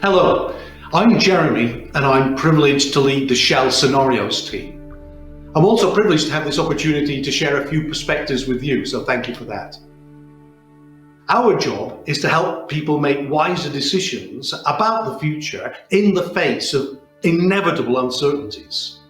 Hello, I'm Jeremy and I'm privileged to lead the Shell Scenarios team. I'm also privileged to have this opportunity to share a few perspectives with you, so thank you for that. Our job is to help people make wiser decisions about the future in the face of inevitable uncertainties.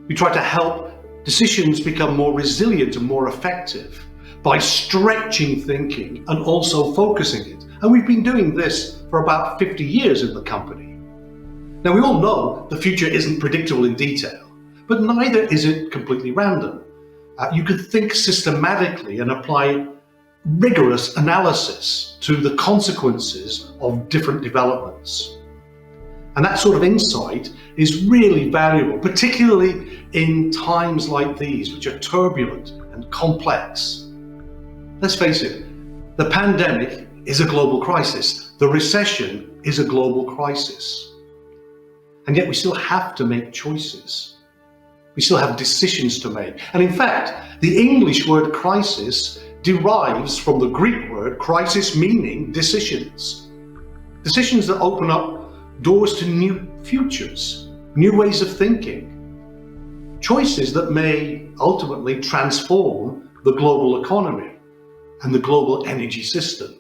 We try to help decisions become more resilient and more effective by stretching thinking and also focusing it. And we've been doing this for about 50 years in the company. Now, we all know the future isn't predictable in detail, but neither is it completely random. You can think systematically and apply rigorous analysis to the consequences of different developments. And that sort of insight is really valuable, particularly in times like these, which are turbulent and complex. Let's face it, the pandemic is a global crisis. The recession is a global crisis. And yet we still have to make choices. We still have decisions to make. And in fact, the English word crisis derives from the Greek word crisis, meaning decisions. Decisions that open up doors to new futures, new ways of thinking. Choices that may ultimately transform the global economy and the global energy system.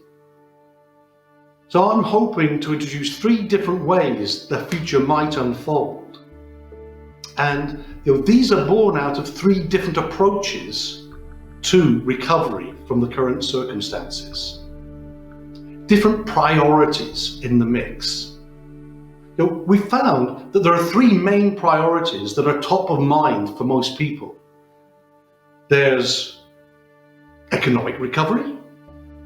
So I'm hoping to introduce 3 different ways the future might unfold. And these are born out of 3 different approaches to recovery from the current circumstances. Different priorities in the mix. We found that there are 3 main priorities that are top of mind for most people. There's economic recovery,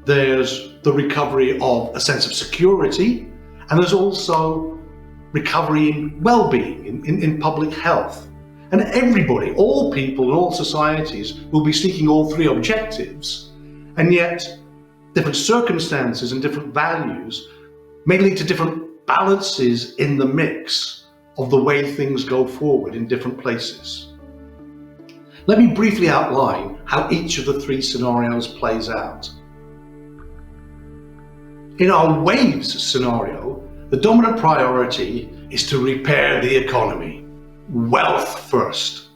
there's the recovery of a sense of security, and there's also recovery in well-being, in public health. And everybody, all people in all societies will be seeking all 3 objectives, and yet different circumstances and different values may lead to different balances in the mix of the way things go forward in different places. Let me briefly outline how each of the 3 scenarios plays out. In our waves scenario, the dominant priority is to repair the economy. Wealth first.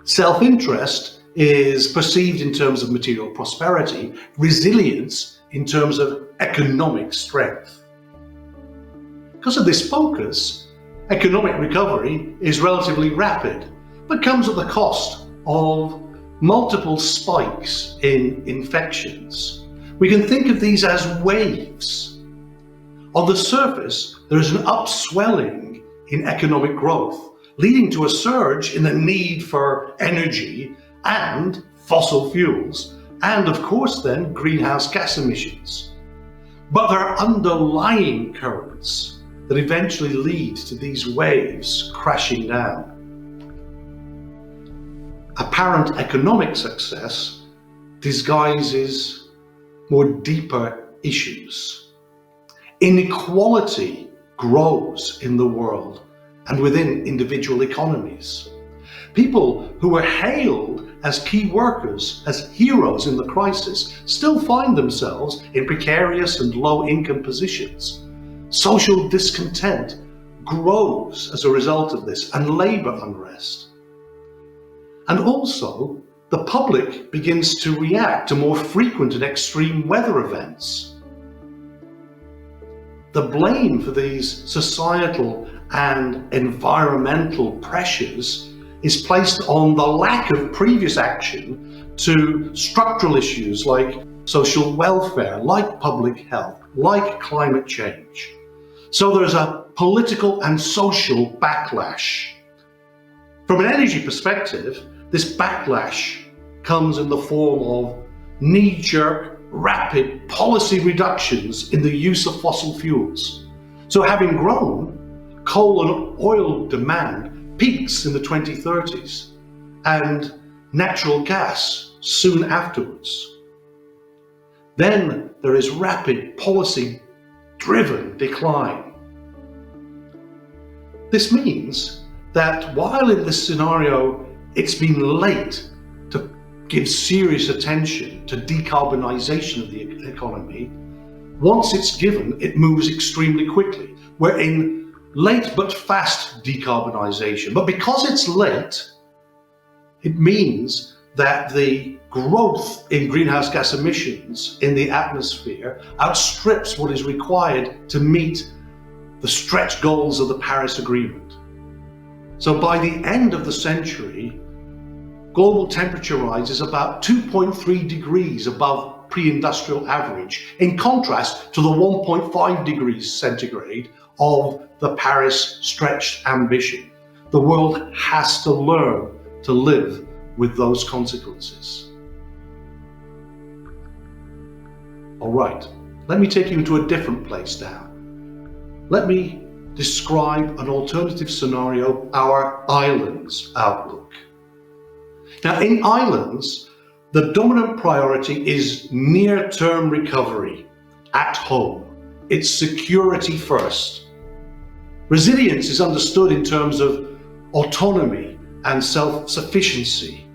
Self-interest is perceived in terms of material prosperity, resilience in terms of economic strength. Because of this focus, economic recovery is relatively rapid, but comes at the cost of multiple spikes in infections. We can think of these as waves. On the surface, there is an upswelling in economic growth, leading to a surge in the need for energy and fossil fuels, and of course then greenhouse gas emissions. But there are underlying currents that eventually lead to these waves crashing down. Apparent economic success disguises more deeper issues. Inequality grows in the world and within individual economies. People who were hailed as key workers, as heroes in the crisis, still find themselves in precarious and low-income positions. Social discontent grows as a result of this, and labour unrest. And also, the public begins to react to more frequent and extreme weather events. The blame for these societal and environmental pressures is placed on the lack of previous action to structural issues like social welfare, like public health, like climate change. So there's a political and social backlash. From an energy perspective, this backlash comes in the form of knee-jerk, rapid policy reductions in the use of fossil fuels. So having grown, coal and oil demand peaks in the 2030s, and natural gas soon afterwards. Then there is rapid policy-driven decline. This means that while in this scenario it's been late to give serious attention to decarbonisation of the economy, once it's given, it moves extremely quickly. We're in late but fast decarbonisation. But because it's late, it means that the growth in greenhouse gas emissions in the atmosphere outstrips what is required to meet the stretch goals of the Paris Agreement. So by the end of the century, global temperature rise is about 2.3 degrees above pre-industrial average, in contrast to the 1.5 degrees centigrade of the Paris stretched ambition. The world has to learn to live with those consequences. All right, let me take you into a different place now. Let me describe an alternative scenario, our islands outlook. Now, in islands, the dominant priority is near-term recovery at home. It's security first. Resilience is understood in terms of autonomy and self-sufficiency.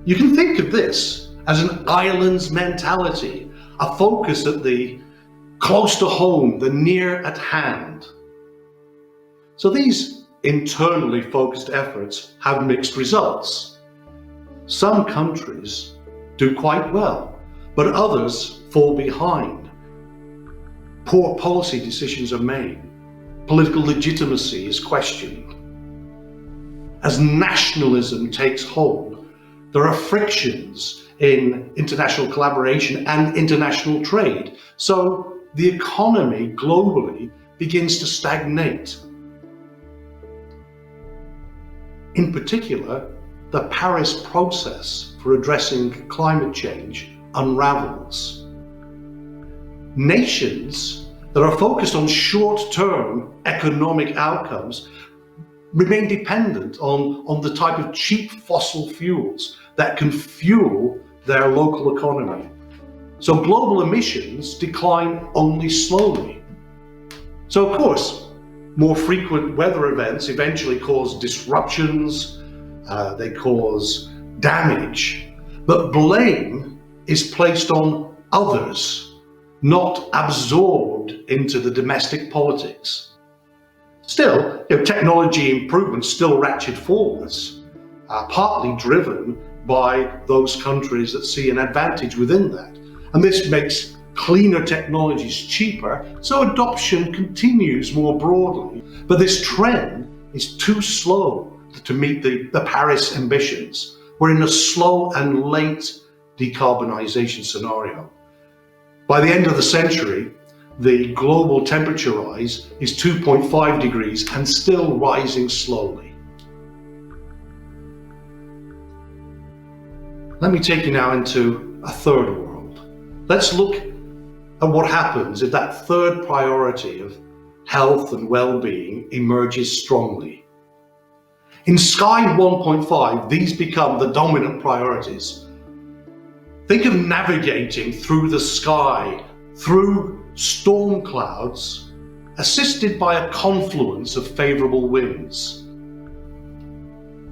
You can think of this as an islands mentality, a focus at the close to home, the near at hand. So these internally focused efforts have mixed results. Some countries do quite well, but others fall behind. Poor policy decisions are made. Political legitimacy is questioned. As nationalism takes hold, there are frictions in international collaboration and international trade. So the economy globally begins to stagnate. In particular, the Paris process for addressing climate change unravels. Nations that are focused on short-term economic outcomes remain dependent on the type of cheap fossil fuels that can fuel their local economy. So global emissions decline only slowly. So of course, more frequent weather events eventually cause disruptions, they cause damage, but blame is placed on others, not absorbed into the domestic politics. Still, technology improvements still ratchet forwards, partly driven by those countries that see an advantage within that. And this makes cleaner technologies cheaper, so adoption continues more broadly. But this trend is too slow to meet the Paris ambitions. We're in a slow and late decarbonisation scenario. By the end of the century, the global temperature rise is 2.5 degrees and still rising slowly. Let me take you now into a third world. Let's look at what happens if that third priority of health and well-being emerges strongly. In Sky 1.5, these become the dominant priorities. Think of navigating through the sky, through storm clouds, assisted by a confluence of favourable winds.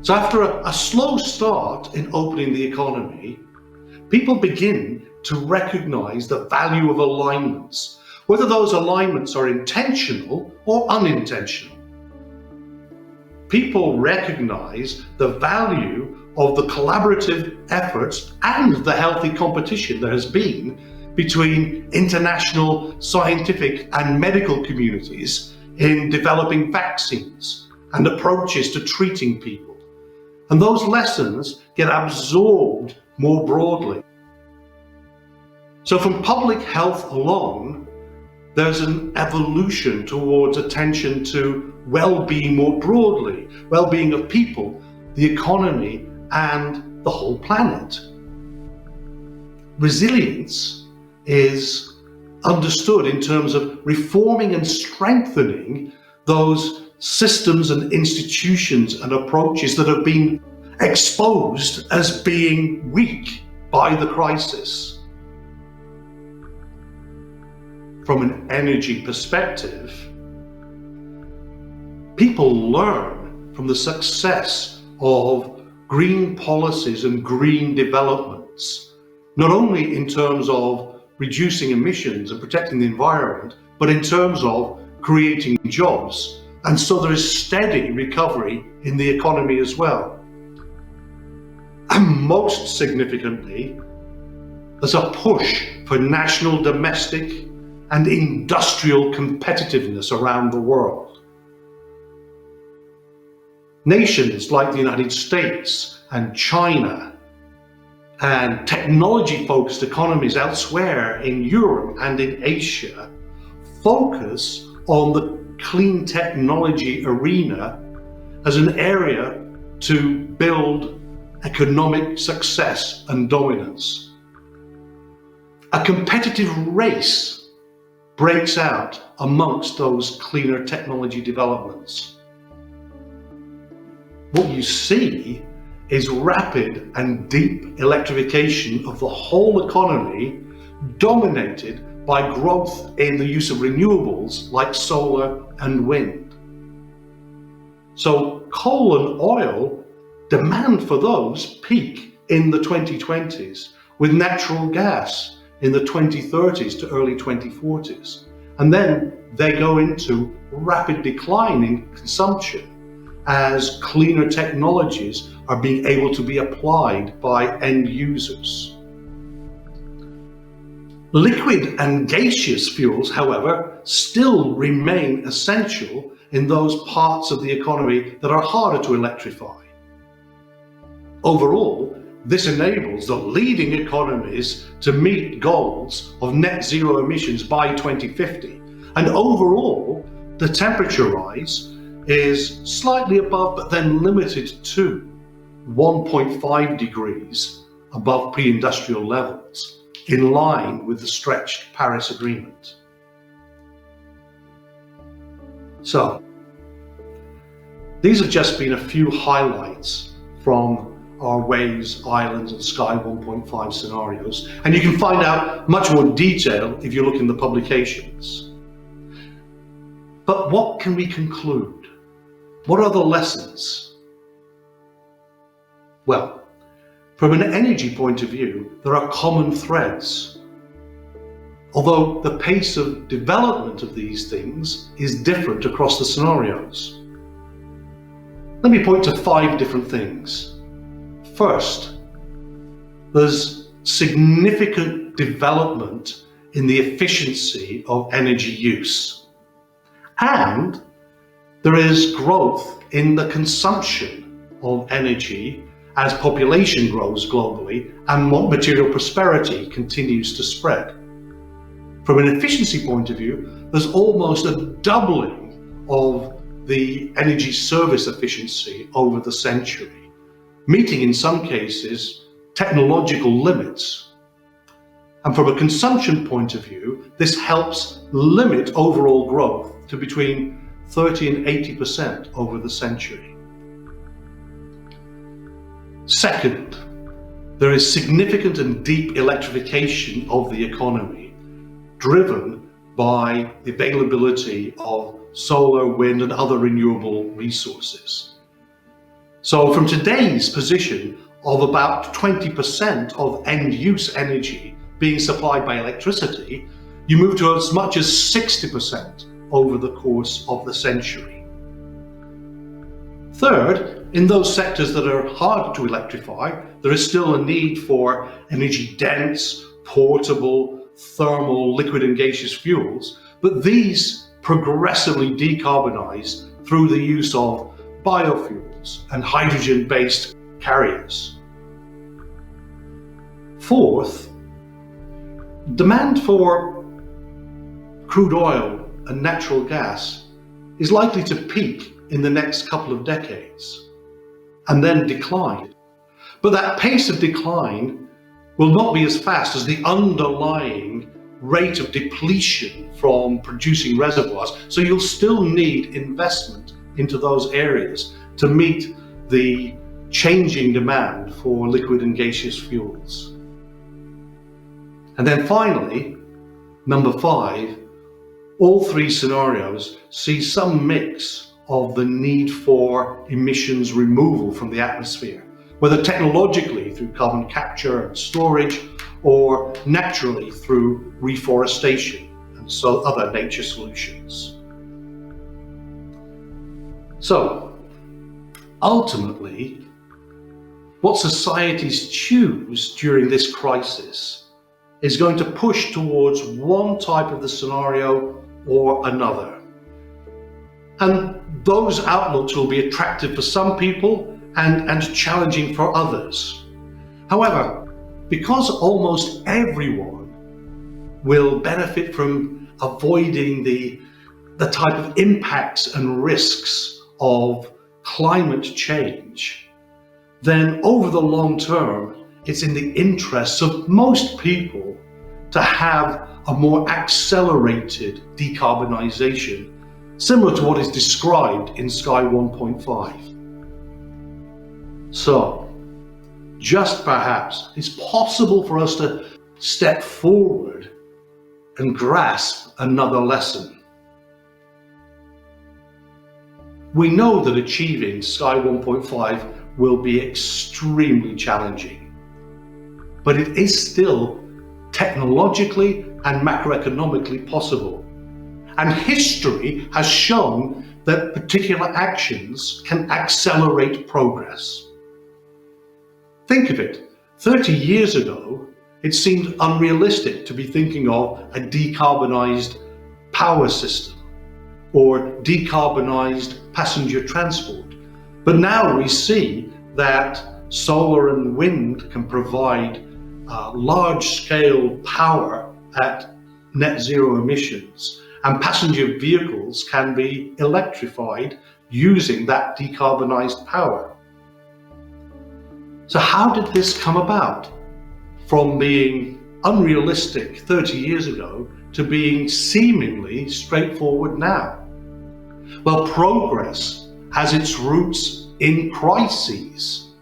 So after a slow start in opening the economy, people begin to recognise the value of alignments, whether those alignments are intentional or unintentional. People recognise the value of the collaborative efforts and the healthy competition there has been between international scientific and medical communities in developing vaccines and approaches to treating people. And those lessons get absorbed more broadly. So from public health alone, there's an evolution towards attention to well-being more broadly, well-being of people, the economy, and the whole planet. Resilience is understood in terms of reforming and strengthening those systems and institutions and approaches that have been exposed as being weak by the crisis. From an energy perspective, people learn from the success of green policies and green developments, not only in terms of reducing emissions and protecting the environment, but in terms of creating jobs. And so there is steady recovery in the economy as well. And most significantly, there's a push for national, domestic, and industrial competitiveness around the world. Nations like the United States and China and technology-focused economies elsewhere in Europe and in Asia focus on the clean technology arena as an area to build economic success and dominance. A competitive race breaks out amongst those cleaner technology developments. What you see is rapid and deep electrification of the whole economy, dominated by growth in the use of renewables like solar and wind. So coal and oil, demand for those peak in the 2020s, with natural gas in the 2030s to early 2040s. And then they go into rapid decline in consumption as cleaner technologies are being able to be applied by end users. Liquid and gaseous fuels, however, still remain essential in those parts of the economy that are harder to electrify. Overall, this enables the leading economies to meet goals of net zero emissions by 2050. And overall, the temperature rise is slightly above, but then limited to 1.5 degrees above pre-industrial levels, in line with the stretched Paris Agreement. So, these have just been a few highlights from our Waves, Islands and Sky 1.5 scenarios, and you can find out much more detail if you look in the publications. But what can we conclude? What are the lessons? Well, from an energy point of view, there are common threads. Although the pace of development of these things is different across the scenarios. Let me point to 5 different things. First, there's significant development in the efficiency of energy use. And there is growth in the consumption of energy as population grows globally and material prosperity continues to spread. From an efficiency point of view, there's almost a doubling of the energy service efficiency over the century, meeting in some cases technological limits. And from a consumption point of view, this helps limit overall growth to between 30 and 80% over the century. Second, there is significant and deep electrification of the economy, driven by the availability of solar, wind, and other renewable resources. So from today's position of about 20% of end-use energy being supplied by electricity, you move to as much as 60% over the course of the century. Third, in those sectors that are hard to electrify, there is still a need for energy-dense, portable, thermal, liquid and gaseous fuels, but these progressively decarbonize through the use of biofuels and hydrogen-based carriers. Fourth, demand for crude oil and natural gas is likely to peak in the next couple of decades and then decline. But that pace of decline will not be as fast as the underlying rate of depletion from producing reservoirs. So you'll still need investment into those areas to meet the changing demand for liquid and gaseous fuels. And then finally, number 5, all 3 scenarios see some mix of the need for emissions removal from the atmosphere, whether technologically through carbon capture and storage, or naturally through reforestation and so other nature solutions. So, ultimately, what societies choose during this crisis is going to push towards one type of the scenario or another. And those outlooks will be attractive for some people and challenging for others. However, because almost everyone will benefit from avoiding the type of impacts and risks of climate change, then over the long term, it's in the interests of most people to have a more accelerated decarbonisation, similar to what is described in Sky 1.5. So, just perhaps, it's possible for us to step forward and grasp another lesson. We know that achieving Sky 1.5 will be extremely challenging, but it is still technologically and macroeconomically possible. And history has shown that particular actions can accelerate progress. Think of it, 30 years ago, it seemed unrealistic to be thinking of a decarbonised power system or decarbonised passenger transport. But now we see that solar and wind can provide large-scale power at net zero emissions, and passenger vehicles can be electrified using that decarbonised power. So how did this come about? From being unrealistic 30 years ago to being seemingly straightforward now? Well, progress has its roots in crises.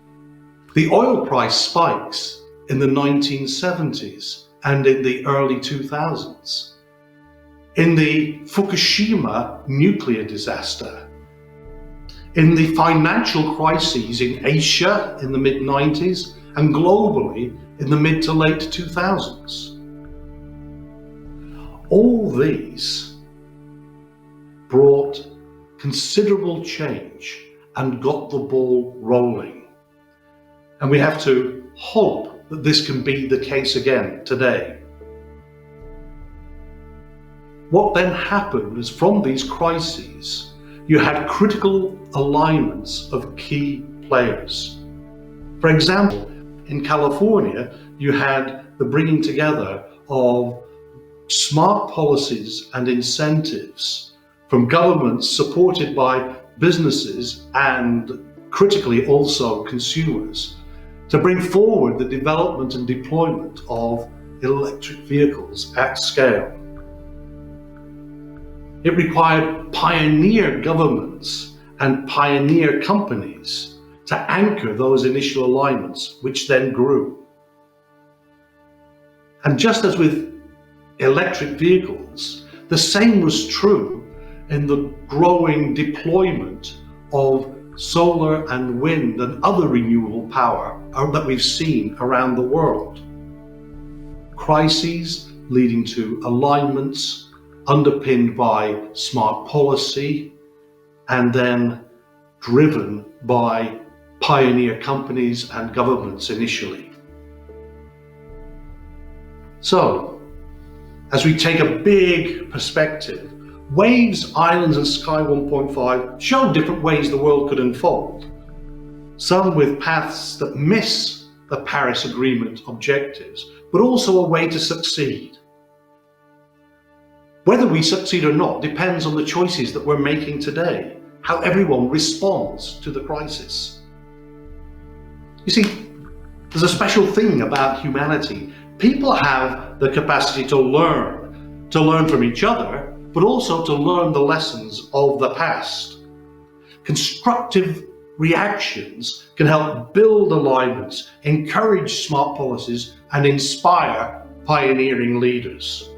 The oil price spikes in the 1970s and in the early 2000s. In the Fukushima nuclear disaster, in the financial crises in Asia in the mid-90s and globally in the mid to late 2000s. All these brought considerable change and got the ball rolling. And we have to hope that this can be the case again today. What then happened is, from these crises, you had critical alignments of key players. For example, in California, you had the bringing together of smart policies and incentives from governments supported by businesses and critically also consumers to bring forward the development and deployment of electric vehicles at scale. It required pioneer governments and pioneer companies to anchor those initial alignments, which then grew. And just as with electric vehicles, the same was true in the growing deployment of solar and wind and other renewable power that we've seen around the world. Crises leading to alignments underpinned by smart policy and then driven by pioneer companies and governments initially. So, as we take a big perspective, Waves, Islands and Sky 1.5 show different ways the world could unfold. Some with paths that miss the Paris Agreement objectives, but also a way to succeed. Whether we succeed or not depends on the choices that we're making today, how everyone responds to the crisis. You see, there's a special thing about humanity. People have the capacity to learn from each other, but also to learn the lessons of the past. Constructive reactions can help build alignments, encourage smart policies, and inspire pioneering leaders.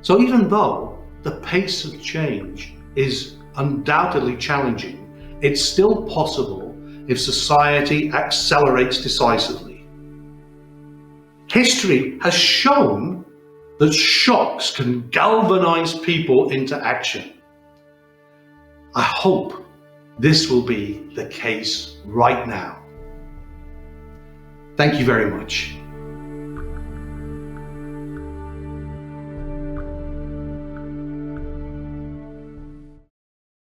So even though the pace of change is undoubtedly challenging, it's still possible if society accelerates decisively. History has shown that shocks can galvanize people into action. I hope this will be the case right now. Thank you very much.